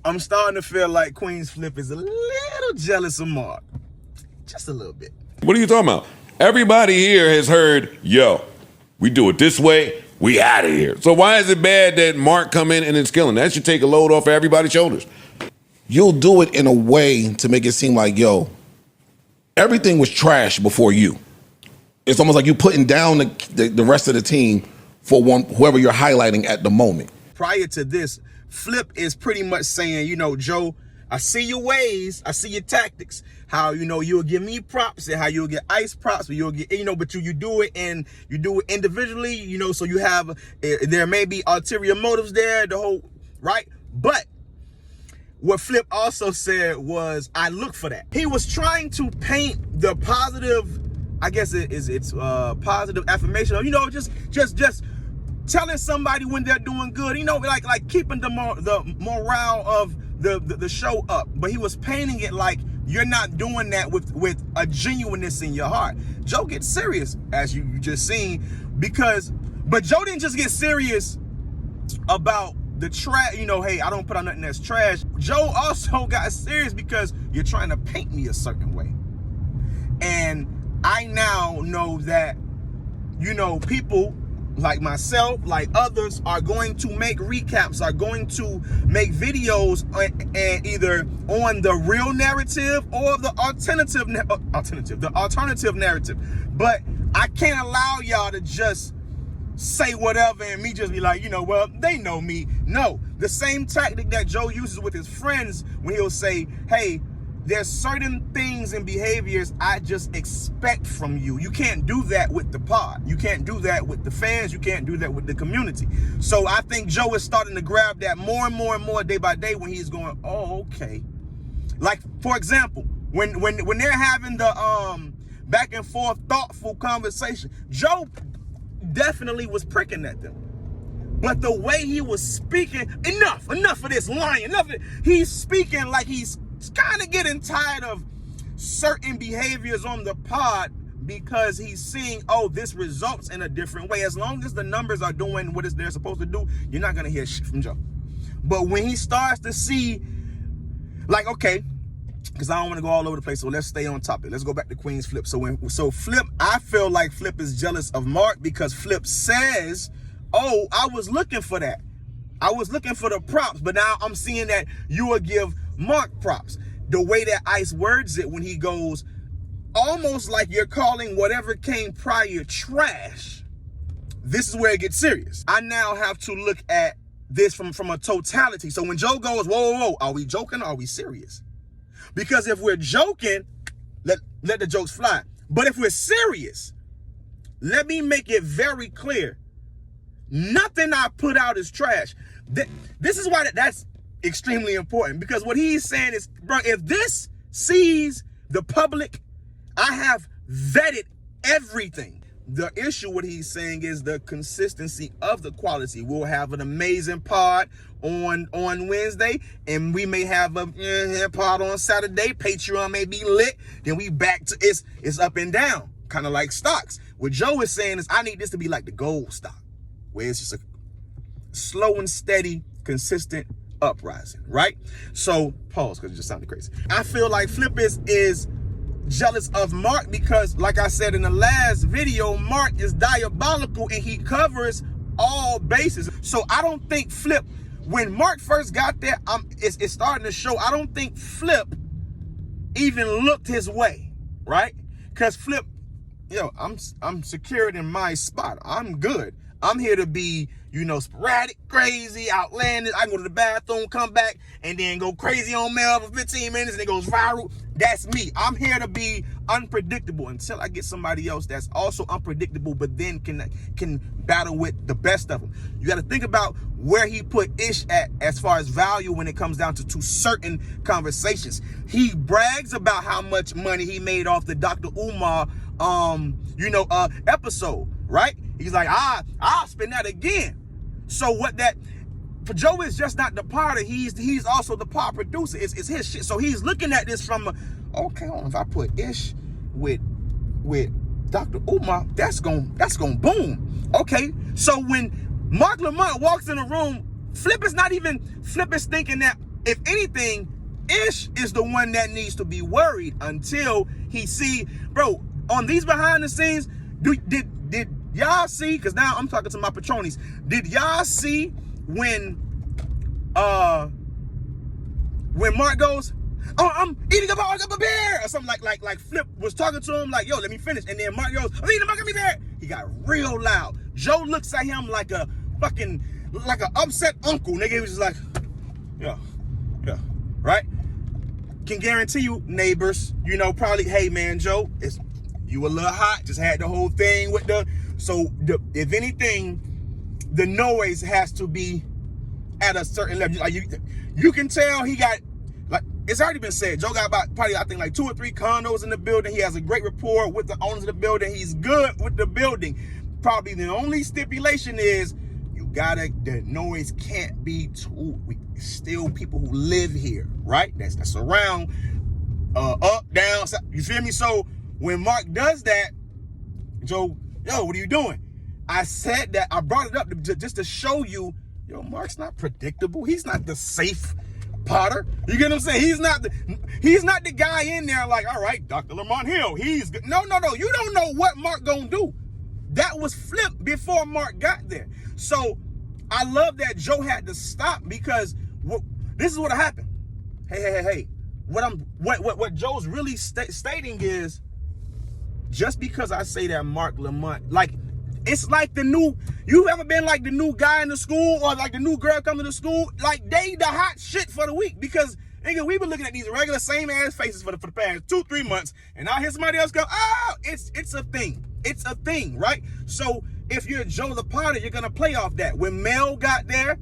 I'm starting to feel like Queenz Flip is a little jealous of Mark. Just a little bit. What are you talking about? Everybody here has heard, yo, we do it this way, we out of here. So why is it bad that Mark come in and it's killing? That should take a load off of everybody's shoulders. You'll do it in a way to make it seem like, yo, everything was trash before you. It's almost like you putting down the rest of the team for whoever you're highlighting at the moment. Prior to this, Flip is pretty much saying, you know, Joe, I see your ways, I see your tactics, how, you know, you'll give me props and how you'll get Ice props, but you'll get, you know, but you do it and you do it individually, you know, so you have, there may be ulterior motives there, the whole, right? But what Flip also said was, I look for that. He was trying to paint the positive, I guess it's positive affirmation of, you know, just telling somebody when they're doing good, you know, like keeping the morale of the show up. But he was painting it like you're not doing that with a genuineness in your heart. Joe gets serious, as you just seen, but Joe didn't just get serious about the trash, you know, hey, I don't put out nothing that's trash. Joe also got serious because you're trying to paint me a certain way. And I now know that, you know, people like myself, like others, are going to make recaps, are going to make videos and either on the real narrative or the alternative narrative. But I can't allow y'all to just say whatever and me just be like, you know, well, they know me. No, the same tactic that Joe uses with his friends when he'll say, hey, there's certain things and behaviors I just expect from you. You can't do that with the pod. You can't do that with the fans. You can't do that with the community. So I think Joe is starting to grab that more and more and more day by day when he's going, oh, okay. Like, for example, when they're having the back and forth thoughtful conversation, Joe definitely was pricking at them. But the way he was speaking, enough of this lying, enough of it. He's speaking like he's kind of getting tired of certain behaviors on the pod because he's seeing, oh, this results in a different way. As long as the numbers are doing what they're supposed to do, you're not going to hear shit from Joe. But when he starts to see, like, okay, because I don't want to go all over the place, so let's stay on topic. Let's go back to Queenz Flip. So Flip, I feel like Flip is jealous of Mark because Flip says, oh, I was looking for that. I was looking for the props, but now I'm seeing that you will give Mark props. The way that Ice words it when he goes, almost like you're calling whatever came prior trash. This is where it gets serious. I now have to look at this from a totality. So when Joe goes, whoa, whoa, whoa, are we joking or are we serious? Because if we're joking, let the jokes fly. But if we're serious, let me make it very clear. Nothing I put out is trash. This is why that's extremely important, because what he's saying is, bro, if this sees the public, I have vetted everything. The issue what he's saying is the consistency of the quality. We'll have an amazing pod on Wednesday, and we may have a pod on Saturday. Patreon may be lit. Then we back to it's up and down, kind of like stocks. What Joe is saying is, I need this to be like the gold stock, where it's just a slow and steady, consistent uprising, right? So pause, because it just sounded crazy. I feel like Flip is jealous of Mark because, like I said in the last video, Mark is diabolical and he covers all bases. So I don't think Flip, when Mark first got there, it's starting to show, I don't think Flip even looked his way, right? Because Flip, yo, I'm secured in my spot. I'm good. I'm here to be, you know, sporadic, crazy, outlandish. I can go to the bathroom, come back, and then go crazy on mail for 15 minutes, and it goes viral. That's me. I'm here to be unpredictable until I get somebody else that's also unpredictable, but then can battle with the best of them. You got to think about where he put Ish at as far as value when it comes down to certain conversations. He brags about how much money he made off the Dr. Umar, episode, right? He's like, I'll spend that again. So what that, for Joe is just not the potter, he's also the pod producer. It's his shit. So he's looking at this from okay, hold on, if I put Ish with Dr. Umar, that's gonna boom. Okay, so when Mark Lamont walks in the room, Flip is thinking that if anything, Ish is the one that needs to be worried until he see, bro, on these behind the scenes, did y'all see, because now I'm talking to my patronies, did y'all see when Mark goes, oh, I'm eating a gummy bear, or something like Flip was talking to him like, yo, let me finish, and then Mark goes, I'm eating a gummy bear. He got real loud. Joe looks at him like a fucking, like an upset uncle, nigga. He was just like, yeah, right? Can guarantee you, neighbors, you know, probably, hey man, Joe, you a little hot, just had the whole thing with if anything, the noise has to be at a certain level. Like you can tell he got, like, it's already been said, Joe got about probably, I think, like 2 or 3 condos in the building. He has a great rapport with the owners of the building. He's good with the building. Probably the only stipulation is the noise can't be too, still people who live here, right? That's around, up, down, you feel me? So when Mark does that, Joe, yo, what are you doing? I said that, I brought it up just to show you, yo, Mark's not predictable. He's not the safe Potter. You get what I'm saying? He's not the guy in there like, all right, Dr. Lamont Hill, he's good. No. You don't know what Mark gonna do. That was Flip before Mark got there. So I love that Joe had to stop, because this is what happened. Hey. What Joe's really stating is, just because I say that Mark Lamont, like, it's like you ever been like the new guy in the school, or like the new girl coming to school, like they the hot shit for the week, because nigga, we've been looking at these regular same ass faces for the past 2-3 months, and now hear somebody else go, oh, it's a thing. It's a thing, right? So if you're Joe the Potter, you're gonna play off that. When Mel got there,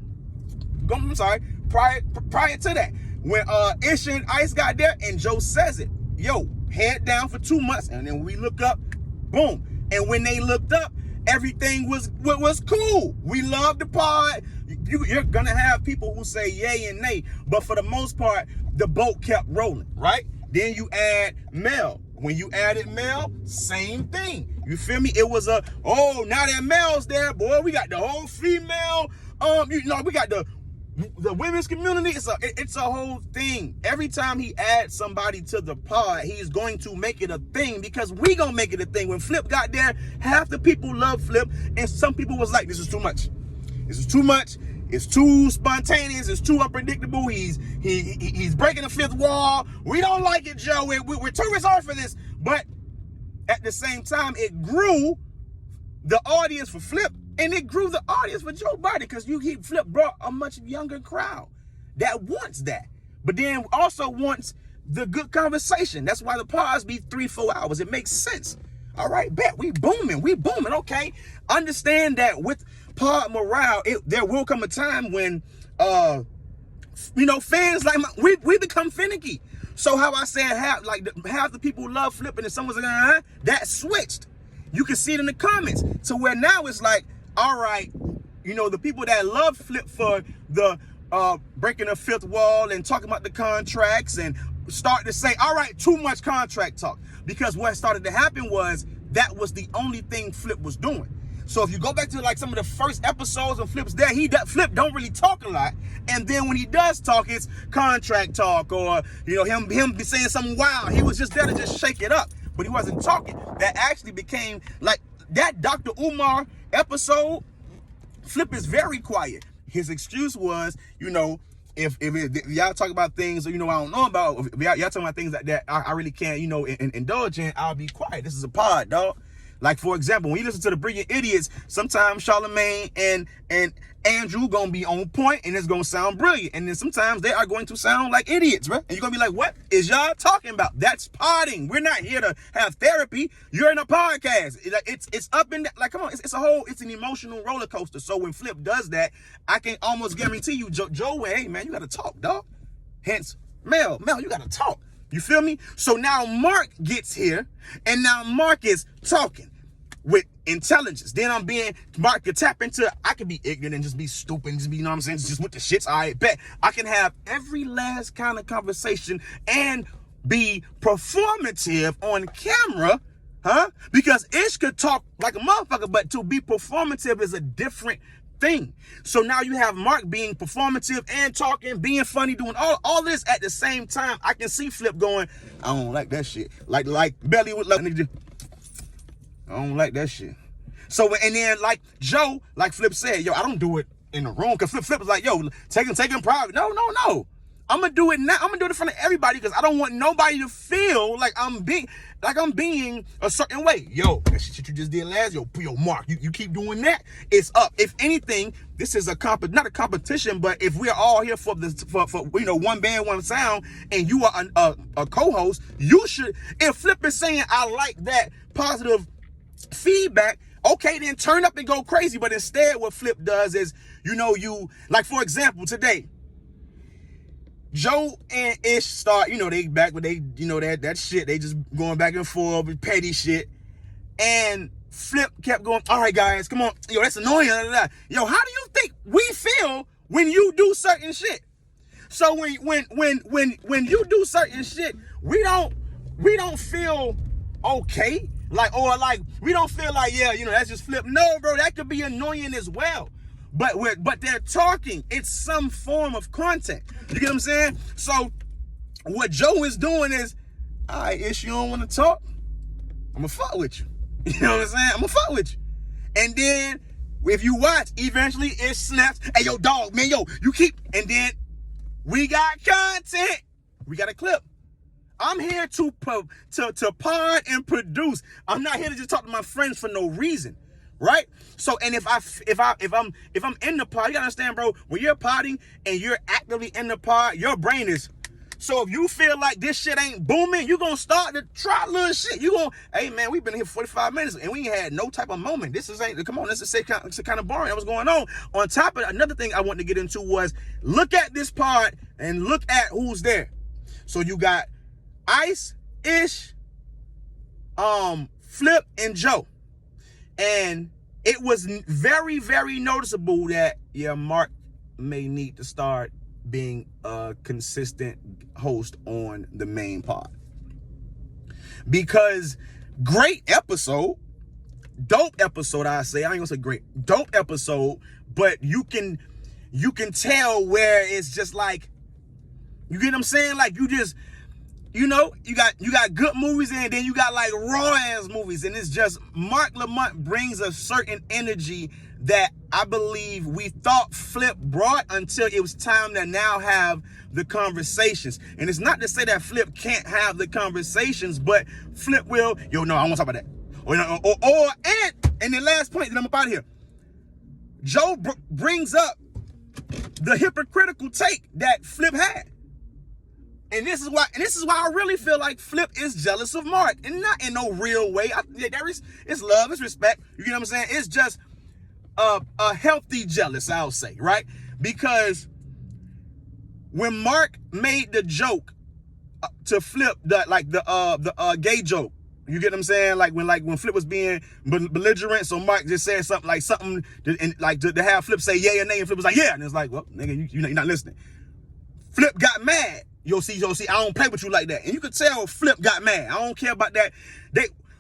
prior to that, when Ish and Ice got there, and Joe says it, yo, head down for 2 months, and then we look up, boom. And when they looked up, everything was cool. We love the pod. You're gonna have people who say yay and nay, but for the most part, the boat kept rolling, right? Then you add Mel. When you added Mel, same thing. You feel me? It was now that Mel's there, boy, we got the whole female, we got the women's community. It's a whole thing. Every time he adds somebody to the pod, he's going to make it a thing, because we gonna make it a thing. When Flip got there, half the people love Flip, and some people was like, this is too much. This is too much. It's too spontaneous. It's too unpredictable. He's breaking the 5th wall. We don't like it, Joe. We're too reserved for this. But at the same time, it grew the audience for Flip, and it grew the audience for Joe Budden, because Flip brought a much younger crowd that wants that, but then also wants the good conversation. That's why the pods be 3-4 hours. It makes sense. All right, bet we booming. Okay, understand that with pod morale, there will come a time when fans like we become finicky. So how I said half the people love Flip, and someone's like, that switched. You can see it in the comments, to where now it's like, all right, the people that love Flip for the breaking the 5th wall and talking about the contracts, and start to say, all right, too much contract talk. Because what started to happen was, that was the only thing Flip was doing. So if you go back to like some of the first episodes of Flip's there, Flip don't really talk a lot. And then when he does talk, it's contract talk, or him be saying something wild. He was just there to just shake it up, but he wasn't talking. That actually became like that Dr. Umar episode. Flip is very quiet. His excuse was, if y'all talk about things, I don't know about, if y'all talking about things that I really can't, indulge in, I'll be quiet. This is a pod, dog. Like, for example, when you listen to the Brilliant Idiots, sometimes Charlamagne and Andrew gonna be on point, and it's gonna sound brilliant. And then sometimes they are going to sound like idiots, right? And you're gonna be like, what is y'all talking about? That's podding. We're not here to have therapy. You're in a podcast. It's up and down. Like, come on, it's an emotional roller coaster. So when Flip does that, I can almost guarantee you, Joe, hey man, you gotta talk, dog. Hence, Mel, you gotta talk. You feel me? So now Mark gets here, and now Mark is talking with intelligence. Then Mark can tap into, I can be ignorant and just be stupid and just be, just with the shits. I bet I can have every last kind of conversation and be performative on camera, huh? Because Ish could talk like a motherfucker, but to be performative is a different thing. So now you have Mark being performative and talking, being funny, doing all this at the same time. I can see Flip going, I don't like that shit. Like Belly would love, I don't like that shit. So, and then like Joe, like Flip said, yo, I don't do it in the room. Cause Flip was like, yo, take him private. No. I'm gonna do it now. I'm gonna do it in front of everybody because I don't want nobody to feel like I'm being a certain way. Yo, that shit you just did last, yo, Mark, you keep doing that, it's up. If anything, this is not a competition, but if we're all here for one band, one sound, and you are a co-host, you should. If Flip is saying I like that positive feedback, okay, then turn up and go crazy. But instead, what Flip does is, you like, for example, today, Joe and Ish start, they back with that shit. They just going back and forth with petty shit. And Flip kept going, all right, guys, come on. Yo, that's annoying. Yo, how do you think we feel when you do certain shit? So when you do certain shit, we don't feel okay. Like we don't feel like, yeah, that's just Flip. No, bro, that could be annoying as well. But they're talking. It's some form of content. You get what I'm saying? So what Joe is doing is, all right, Ish, you don't want to talk? I'm going to fuck with you. You know what I'm saying? I'm going to fuck with you. And then if you watch, eventually Ish snaps. Hey, yo, dog, man, yo, you keep. And then we got content. We got a clip. I'm here to pod and produce. I'm not here to just talk to my friends for no reason. Right? So, and if I'm in the pod, you gotta understand, bro, when you're podding and you're actively in the pod, your brain is. So if you feel like this shit ain't booming, you're gonna start to try little shit. You gonna, hey man, we've been here for 45 minutes and we ain't had no type of moment. This is kind of boring. What's going on? On top of another thing I wanted to get into was look at this pod and look at who's there. So you got Ice, Ish, Flip, and Joe. And it was very, very noticeable that, yeah, Mark may need to start being a consistent host on the main pod. Because great episode, dope episode, I say. I ain't gonna say great, dope episode, but you can tell where it's just like, you get what I'm saying? Like you just, you got good movies and then you got like raw ass movies, and it's just Mark Lamont brings a certain energy that I believe we thought Flip brought until it was time to now have the conversations. And it's not to say that Flip can't have the conversations, but Flip will, no, I want to talk about that. And the last point, then I'm up out of here. Joe brings up the hypocritical take that Flip had. And this is why I really feel like Flip is jealous of Mark, and not in no real way. It's love, it's respect. You get what I'm saying? It's just a healthy jealous, I'll say, right? Because when Mark made the joke to Flip, the gay joke, you get what I'm saying? Like when Flip was being belligerent, so Mark just said something to have Flip say yeah or nay, and Flip was like yeah, and it's like, well, nigga, you're not listening. Flip got mad. Yo, see, I don't play with you like that. And you could tell Flip got mad. I don't care about that.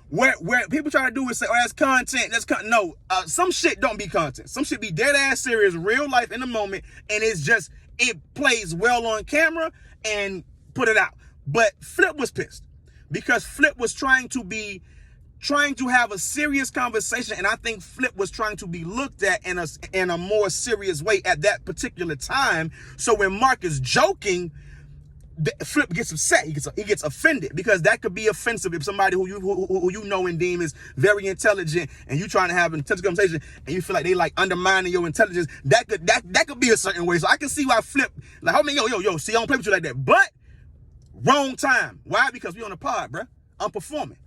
Where people try to do is say, oh, that's content. No, some shit don't be content. Some shit be dead ass serious, real life in the moment, and it plays well on camera and put it out. But Flip was pissed because Flip was trying to have a serious conversation, and I think Flip was trying to be looked at in a more serious way at that particular time. So when Mark is joking, Flip gets upset. He gets offended because that could be offensive if somebody who you know and deem is very intelligent, and you trying to have an intelligent conversation and you feel like they like undermining your intelligence. That could be a certain way. So I can see why Flip like, oh man, yo, see, I don't play with you like that. But wrong time. Why? Because we on the pod, bruh. I'm performing.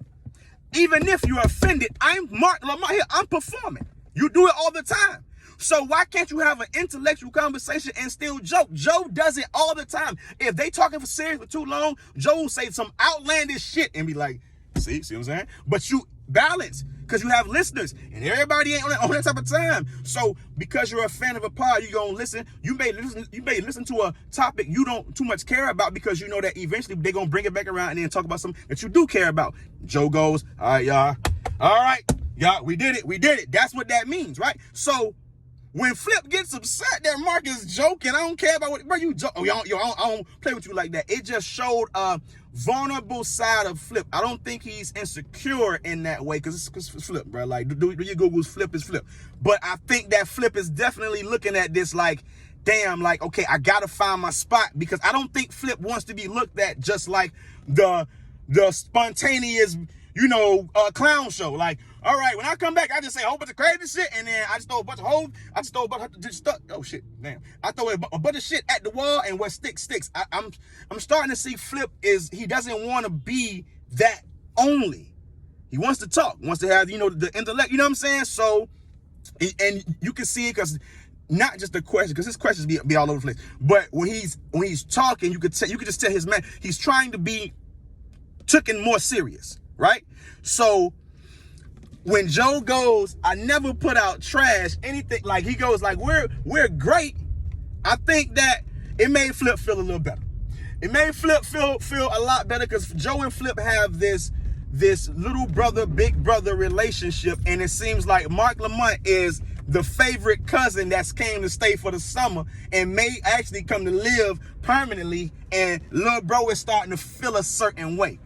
Even if you're offended, I'm Mark Lamont here. I'm performing. You do it all the time. So why can't you have an intellectual conversation and still joke? Joe does it all the time. If they talking for serious for too long, Joe will say some outlandish shit and be like, see what I'm saying? But you balance because you have listeners and everybody ain't on that type of time. So because you're a fan of a pod, you're gonna listen. You may listen to a topic you don't too much care about because you know that eventually they're gonna bring it back around and then talk about something that you do care about. Joe goes, all right, y'all. All right, y'all, we did it. That's what that means, right? So when Flip gets upset that Mark is joking, I don't care about what, bro, you joke. Oh, I don't play with you like that. It just showed a vulnerable side of Flip. I don't think he's insecure in that way, because it's Flip, bro. Like, do your Google's Flip is Flip. But I think that Flip is definitely looking at this like, damn, like, okay, I gotta find my spot, because I don't think Flip wants to be looked at just like the spontaneous, clown show. Like, all right, when I come back, I just say a whole bunch of crazy shit, and then I just throw a bunch of hoes. I just throw a bunch of stuff. Oh shit, damn! I throw a bunch of shit at the wall, and what sticks. I'm starting to see Flip he doesn't want to be that only. He wants to talk, wants to have the intellect. You know what I'm saying? So, and you can see it because not just the question, because his questions be all over the place. But when he's talking, you could just tell his man he's trying to be taken more serious, right? So when Joe goes, I never put out trash, anything, like he goes like, we're great, I think that it made Flip feel a little better. It made Flip feel a lot better, because Joe and Flip have this little brother, big brother relationship, and it seems like Mark Lamont is the favorite cousin that's came to stay for the summer and may actually come to live permanently, and little bro is starting to feel a certain way.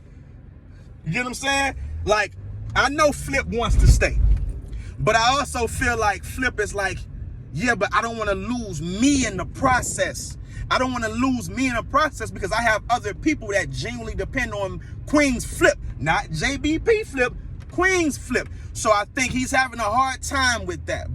You get what I'm saying? Like, I know Flip wants to stay, but I also feel like Flip is like, yeah, but I don't want to lose me in the process. I don't want to lose me in the process, because I have other people that genuinely depend on Queenz Flip, not JBP Flip, Queenz Flip. So I think he's having a hard time with that.